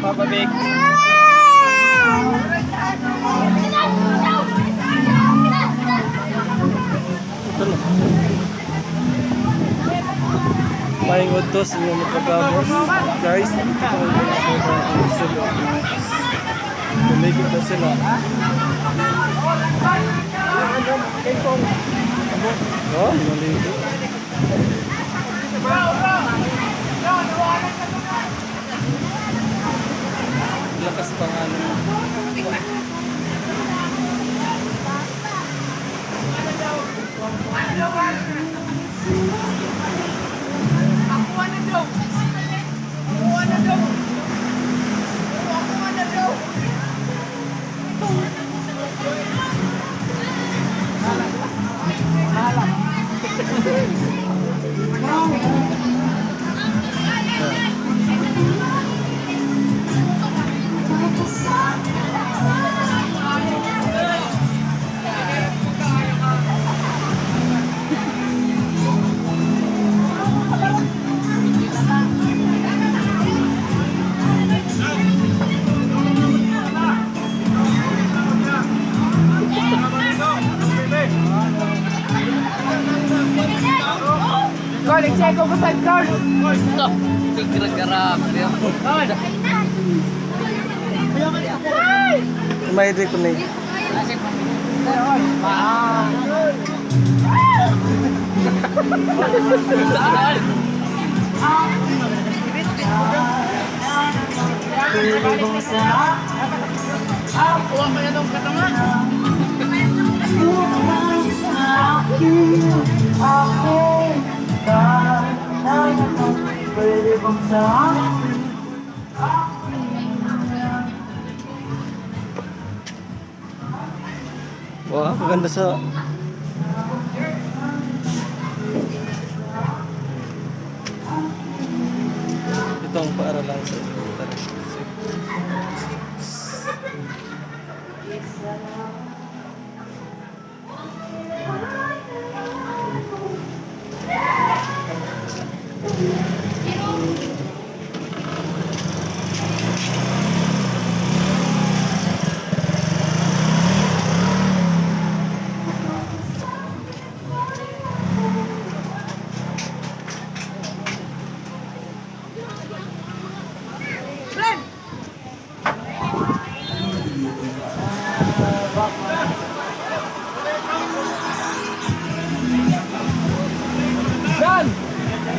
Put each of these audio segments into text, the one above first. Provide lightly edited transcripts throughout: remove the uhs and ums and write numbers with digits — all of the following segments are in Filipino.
Pababig. Ito na. Maing utos yung magkagamos. Guys, maligid na sila. Oh, maligid. Lakas pa nga naman. Gol, check ko sa gol. Ito, tigre-garap. May di ko na yun. Kuha mo na itong katanga. Wah, maganda sa... Ito ang paaralan sa...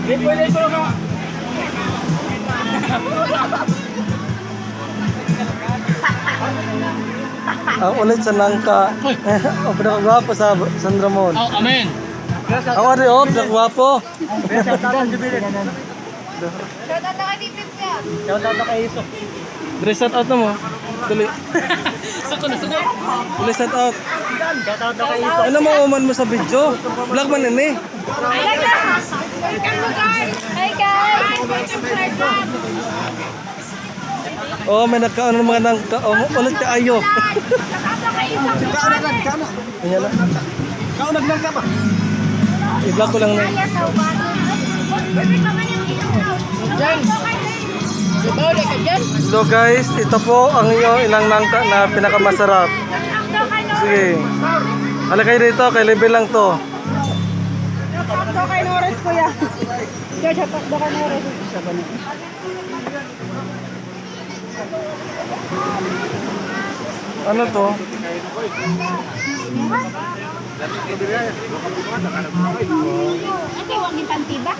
Di pwede ito ka. Ang ulit sa nangka. Ang pinakagwapo sa San Ramon. Oh, amen. Ako rin, oh, pinakagwapo. Shout out na kay Titip ka. Shout out na kay Iso. Dress out mo. Tuloy. Suko na suko. Tuloy shout out. Shout out na kay Iso. Ano mo uman mo sa video? Vlog man ini. Hi guys. Hi guys. Oh, may nagkaano mga nang ulit ka ayo. Ayan na. Naglang ka ba? I-vlog ko lang na. So guys, ito po ang ilang nangka na pinakamasarap. Sige. Hala kayo dito, kay level lang to. Takdo kay Norris kuya. Kaya takdo kay Norris. Ano to? Ate, wag ni pantiba.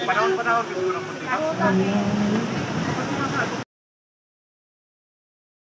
Panahon-panahon.